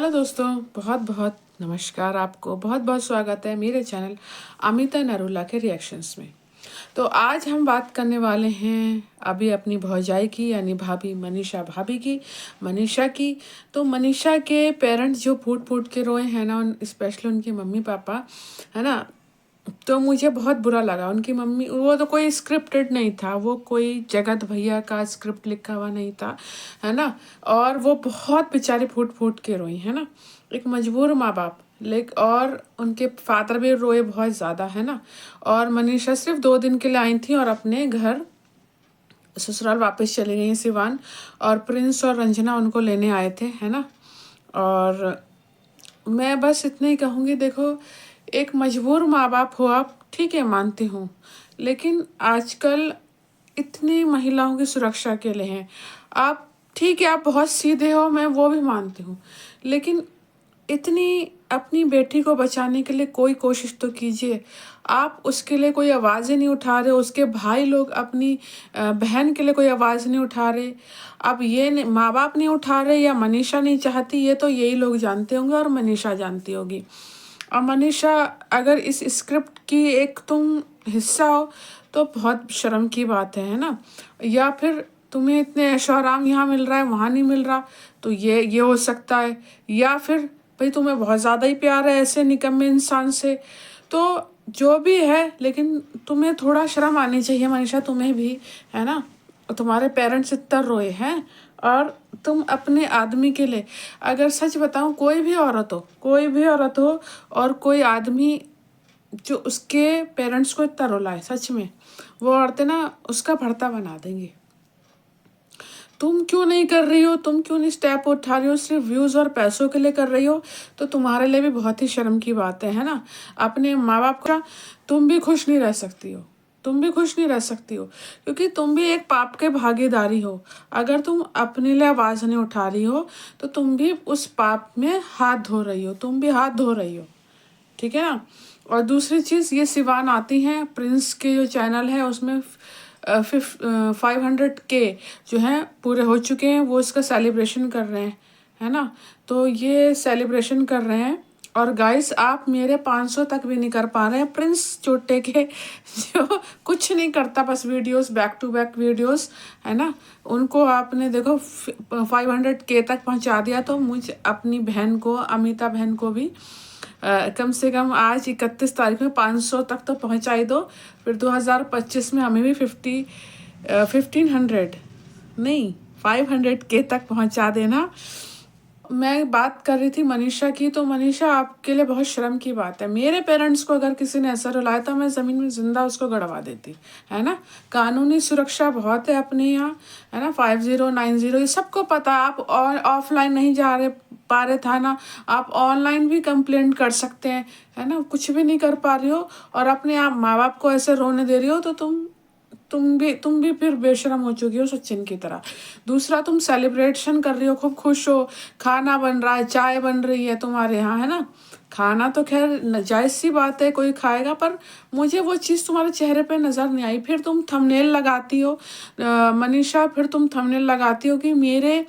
Hello दोस्तों, बहुत बहुत नमस्कार। आपको बहुत बहुत स्वागत है मेरे चैनल अमिता नरूला के रिएक्शंस में। तो आज हम बात करने वाले हैं अभी अपनी भौजाई की, यानी भाभी मनीषा भाभी की, मनीषा की। तो मनीषा के पेरेंट्स जो फूट फूट के रोए हैं ना, स्पेशली उनकी मम्मी पापा, है ना। तो मुझे बहुत बुरा लगा। उनकी मम्मी, वो तो कोई स्क्रिप्टेड नहीं था, वो कोई जगत भैया का स्क्रिप्ट लिखा हुआ नहीं था, है ना। और वो बहुत बेचारे फूट फूट के रोई, है ना। एक मजबूर माँ बाप, और उनके फादर भी रोए बहुत ज़्यादा, है ना। और मनीषा सिर्फ 2 दिन के लिए आई थी और अपने घर ससुराल वापस चली गई सिवान। और प्रिंस और रंजना उनको लेने आए थे, है ना। और मैं बस इतना ही कहूँगी, देखो, एक मजबूर माँ बाप हो आप, ठीक है, मानती हूँ। लेकिन आजकल इतनी महिलाओं की सुरक्षा के लिए हैं आप, ठीक है, आप बहुत सीधे हो, मैं वो भी मानती हूँ। लेकिन इतनी अपनी बेटी को बचाने के लिए कोई कोशिश तो कीजिए। आप उसके लिए कोई आवाज़ ही नहीं उठा रहे, उसके भाई लोग अपनी बहन के लिए कोई आवाज़ नहीं उठा रहे। अब ये माँ बाप नहीं उठा रहे या मनीषा नहीं चाहती, ये तो यही लोग जानते होंगे और मनीषा जानती होगी। और मनीषा, अगर इस स्क्रिप्ट की एक तुम हिस्सा हो तो बहुत शर्म की बात है ना। या फिर तुम्हें इतने ऐशो आराम यहाँ मिल रहा है, वहाँ नहीं मिल रहा, तो ये हो सकता है। या फिर भाई तुम्हें बहुत ज़्यादा ही प्यार है ऐसे निकम्मे इंसान से। तो जो भी है, लेकिन तुम्हें थोड़ा शर्म आनी चाहिए मनीषा, तुम्हें भी, है ना। तुम्हारे पेरेंट्स इतना रोए हैं और तुम अपने आदमी के लिए, अगर सच बताऊं, कोई भी औरत हो और कोई आदमी जो उसके पेरेंट्स को इतना रुलाए, सच में वो औरतें ना उसका भर्ता बना देंगी। तुम क्यों नहीं कर रही हो, तुम क्यों नहीं स्टेप उठा रही हो, सिर्फ व्यूज़ और पैसों के लिए कर रही हो, तो तुम्हारे लिए भी बहुत ही शर्म की बात है ना। अपने माँ बाप का तुम भी खुश नहीं रह सकती हो, तुम भी खुश नहीं रह सकती हो, क्योंकि तुम भी एक पाप के भागीदारी हो। अगर तुम अपने लिए आवाज़ नहीं उठा रही हो तो तुम भी उस पाप में हाथ धो रही हो, तुम भी हाथ धो रही हो, ठीक है ना। और दूसरी चीज़, ये सिवान आती हैं, प्रिंस के जो चैनल है उसमें 500K जो हैं पूरे हो चुके हैं, वो इसका सेलिब्रेशन कर रहे हैं, है ना। तो ये सेलिब्रेशन कर रहे हैं। और गाइस, आप मेरे 500 तक भी नहीं कर पा रहे हैं प्रिंस चोटे के जो कुछ नहीं करता, बस videos, back to back videos, है ना। उनको आपने देखो 500K तक पहुंचा दिया। तो मुझे अपनी बहन को, अमिता बहन को भी कम से कम आज 31 तारीख में 500 तक तो पहुंचा ही दो। फिर 2025 में हमें भी 1500 नहीं, 500K तक पहुंचा देना। मैं बात कर रही थी मनीषा की, तो मनीषा, आपके लिए बहुत शर्म की बात है। मेरे पेरेंट्स को अगर किसी ने ऐसा रुलाया तो मैं ज़मीन में जिंदा उसको गड़वा देती, है ना। कानूनी सुरक्षा बहुत है अपने यहाँ, है ना। 5090 ये सबको पता। आप ऑफलाइन नहीं जा रहे पा रहे थाना, आप ऑनलाइन भी कंप्लेंट कर सकते हैं, है ना। कुछ भी नहीं कर पा रही हो और अपने आप माँ बाप को ऐसे रोने दे रही हो, तो तुम भी फिर बेशरम हो चुकी हो सचिन की तरह। दूसरा, तुम सेलिब्रेशन कर रही हो, खूब खुश हो, खाना बन रहा है, चाय बन रही है तुम्हारे यहाँ, है ना। खाना तो खैर जायज़ सी बात है, कोई खाएगा, पर मुझे वो चीज़ तुम्हारे चेहरे पे नज़र नहीं आई। फिर तुम थंबनेल लगाती हो मनीषा, फिर तुम थंबनेल लगाती हो कि मेरे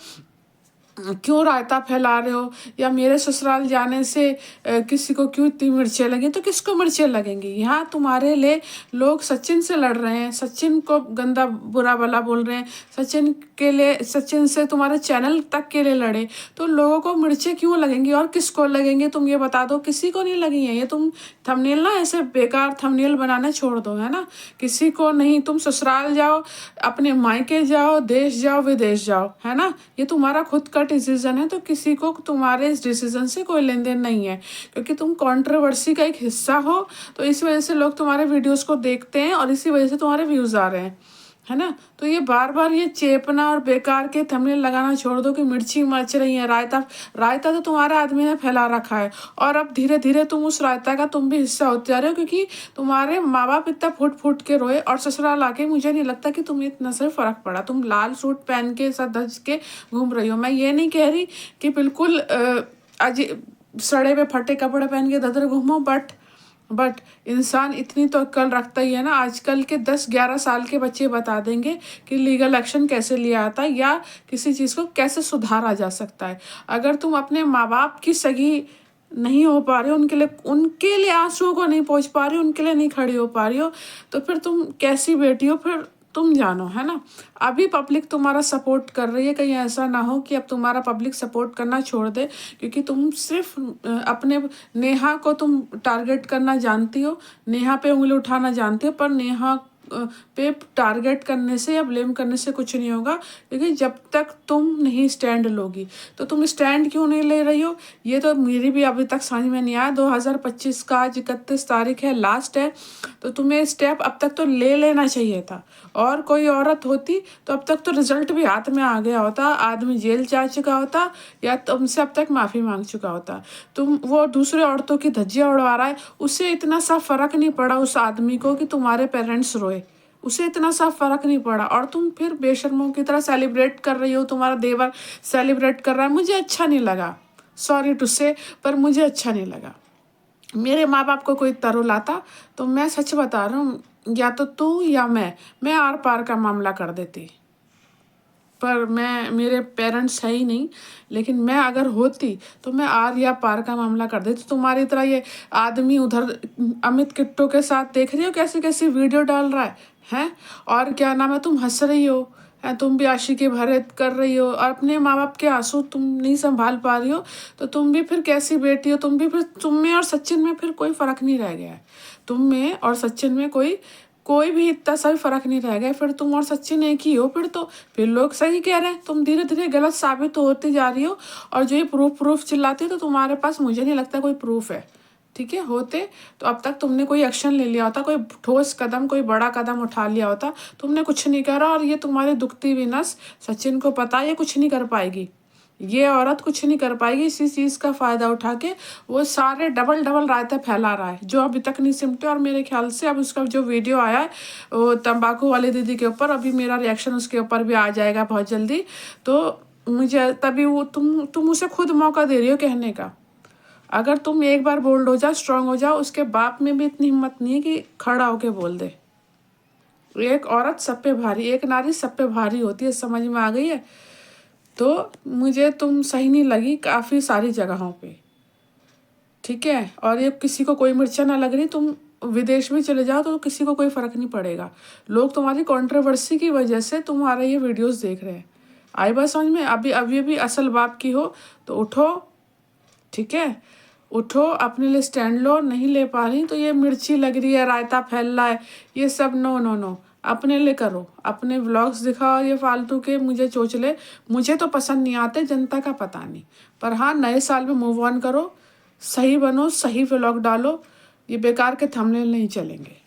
क्यों रायता फैला रहे हो, या मेरे ससुराल जाने से किसी को क्यों इतनी मिर्चें लगी। तो किसको मिर्चें लगेंगी? यहाँ तुम्हारे लिए लोग सचिन से लड़ रहे हैं, सचिन को गंदा बुरा भला बोल रहे हैं, सचिन के लिए, सचिन से तुम्हारे चैनल तक के लिए लड़े, तो लोगों को मिर्चें क्यों लगेंगी और किसको लगेंगे? तुम ये बता दो। किसी को नहीं लगी है। ये तुम थंबनेल ना ऐसे बेकार थंबनेल बनाना छोड़ दो, है ना। किसी को नहीं। तुम ससुराल जाओ, अपने मायके जाओ, देश जाओ, विदेश जाओ, है ना। ये तुम्हारा खुद का डिसीजन है, तो किसी को तुम्हारे इस डिसीजन से कोई लेन देन नहीं है, क्योंकि तुम कंट्रोवर्सी का एक हिस्सा हो। तो इस वजह से लोग तुम्हारे वीडियोस को देखते हैं और इसी वजह से तुम्हारे व्यूज आ रहे हैं, है ना। तो ये बार बार ये चेपना और बेकार के थंबनेल लगाना छोड़ दो कि मिर्ची मच रही है। रायता रायता तो तुम्हारा आदमी ने फैला रखा है, और अब धीरे धीरे तुम उस रायता का तुम भी हिस्सा होते जा रहे हो, क्योंकि तुम्हारे माँ बाप इतना फूट फूट के रोए और ससुराल आके मुझे नहीं लगता कि तुम्हें इतना से फर्क पड़ा। तुम लाल सूट पहन के सज के घूम रही हो। मैं ये नहीं कह रही कि बिल्कुल सड़े पे फटे कपड़े पहन के ददर घूमो, बट बट इंसान इतनी तो अक्ल रखता ही है ना। आजकल के 10-11 साल के बच्चे बता देंगे कि लीगल एक्शन कैसे लिया जाता है या किसी चीज़ को कैसे सुधारा जा सकता है। अगर तुम अपने माँ बाप की सगी नहीं हो पा रहे हो, उनके लिए आंसुओं को नहीं पहुंच पा रही हो, उनके लिए नहीं खड़ी हो पा रही हो, तो फिर तुम कैसी बेटी हो, फिर तुम जानो, है ना। अभी पब्लिक तुम्हारा सपोर्ट कर रही है, कहीं ऐसा ना हो कि अब तुम्हारा पब्लिक सपोर्ट करना छोड़ दे, क्योंकि तुम सिर्फ अपने नेहा को तुम टारगेट करना जानती हो, नेहा पे उंगली उठाना जानती हो, पर नेहा पे टारगेट करने से या ब्लेम करने से कुछ नहीं होगा, क्योंकि जब तक तुम नहीं स्टैंड लोगी। तो तुम स्टैंड क्यों नहीं ले रही हो, ये तो मेरी भी अभी तक समझ में नहीं आया। 2025 का आज 31 तारीख है, लास्ट है, तो तुम्हें स्टेप अब तक तो ले लेना चाहिए था। और कोई औरत होती तो अब तक तो रिजल्ट भी हाथ में आ गया होता, आदमी जेल जा चुका होता या तुमसे अब तक माफ़ी मांग चुका होता। तुम वो दूसरे औरतों की धज्जियाँ उड़वा रहा है, उससे इतना सा फर्क नहीं पड़ा उस आदमी को कि तुम्हारे पेरेंट्स रोए, उसे इतना सा फर्क नहीं पड़ा, और तुम फिर बेशर्मों की तरह सेलिब्रेट कर रही हो, तुम्हारा देवर सेलिब्रेट कर रहा है। मुझे अच्छा नहीं लगा, सॉरी टू से, पर मुझे अच्छा नहीं लगा। मेरे माँ बाप को कोई तरुलाता तो मैं सच बता रहा हूँ, या तो तू या मैं आर पार का मामला कर देती, पर मेरे पेरेंट्स है ही नहीं, लेकिन मैं अगर होती तो मैं आर या पार का मामला कर देती। तुम्हारी तरह ये आदमी उधर अमित किट्टो के साथ देख रही हो कैसी कैसी वीडियो डाल रहा है हैं, और क्या नाम है, तुम हंस रही हो, है तुम भी आशिकी भरे कर रही हो, और अपने माँ बाप के आंसू तुम नहीं संभाल पा रही हो, तो तुम भी फिर कैसी बेटी हो, तुम भी फिर, तुम में और सचिन में फिर कोई फर्क नहीं रह गया है। तुम में और सचिन में कोई भी इतना सा भी फर्क नहीं रह गया। फिर तुम और सचिन एक ही हो, फिर लोग सही कह रहे हैं, तुम धीरे धीरे गलत साबित तो होती जा रही हो। और जो ये प्रूफ चिल्लाते तो तुम्हारे पास मुझे नहीं लगता कोई प्रूफ है, ठीक है। होते तो अब तक तुमने कोई एक्शन ले लिया होता, कोई ठोस कदम, कोई बड़ा कदम उठा लिया होता। तुमने कुछ नहीं करा, और ये तुम्हारी दुखती हुई नस सचिन को पता है, ये कुछ नहीं कर पाएगी, ये औरत कुछ नहीं कर पाएगी। इसी चीज़ का फ़ायदा उठा के वो सारे डबल रायता फैला रहा है, जो अभी तक नहीं सिमटे। और मेरे ख्याल से अब उसका जो वीडियो आया है वो तंबाकू वाली दीदी के ऊपर, अभी मेरा रिएक्शन उसके ऊपर भी आ जाएगा बहुत जल्दी। तो मुझे तभी वो तुम उसे खुद मौका दे रही हो कहने का। अगर तुम एक बार बोल्ड हो जाओ, स्ट्रांग हो जाओ, उसके बाप में भी इतनी हिम्मत नहीं है कि खड़ा होके बोल दे। एक औरत सब पे भारी, एक नारी सब पे भारी होती है, समझ में आ गई है। तो मुझे तुम सही नहीं लगी काफ़ी सारी जगहों पे, ठीक है। और ये किसी को कोई मिर्चा ना लग रही, तुम विदेश में चले जाओ तो किसी को कोई फ़र्क नहीं पड़ेगा। लोग तुम्हारी कंट्रोवर्सी की वजह से तुम्हारे ये वीडियोस देख रहे हैं। आई बात समझ में। अभी असल बाप की हो तो उठो, ठीक है, उठो, अपने लिए स्टैंड लो। नहीं ले पा रही तो ये मिर्ची लग रही है, रायता फैल रहा है, ये सब नो नो नो, अपने लिए करो। अपने व्लॉग्स दिखाओ ये फालतू के, मुझे चोचले मुझे तो पसंद नहीं आते, जनता का पता नहीं। पर हाँ, नए साल में मूव ऑन करो, सही बनो, सही व्लॉग डालो, ये बेकार के थंबनेल नहीं चलेंगे।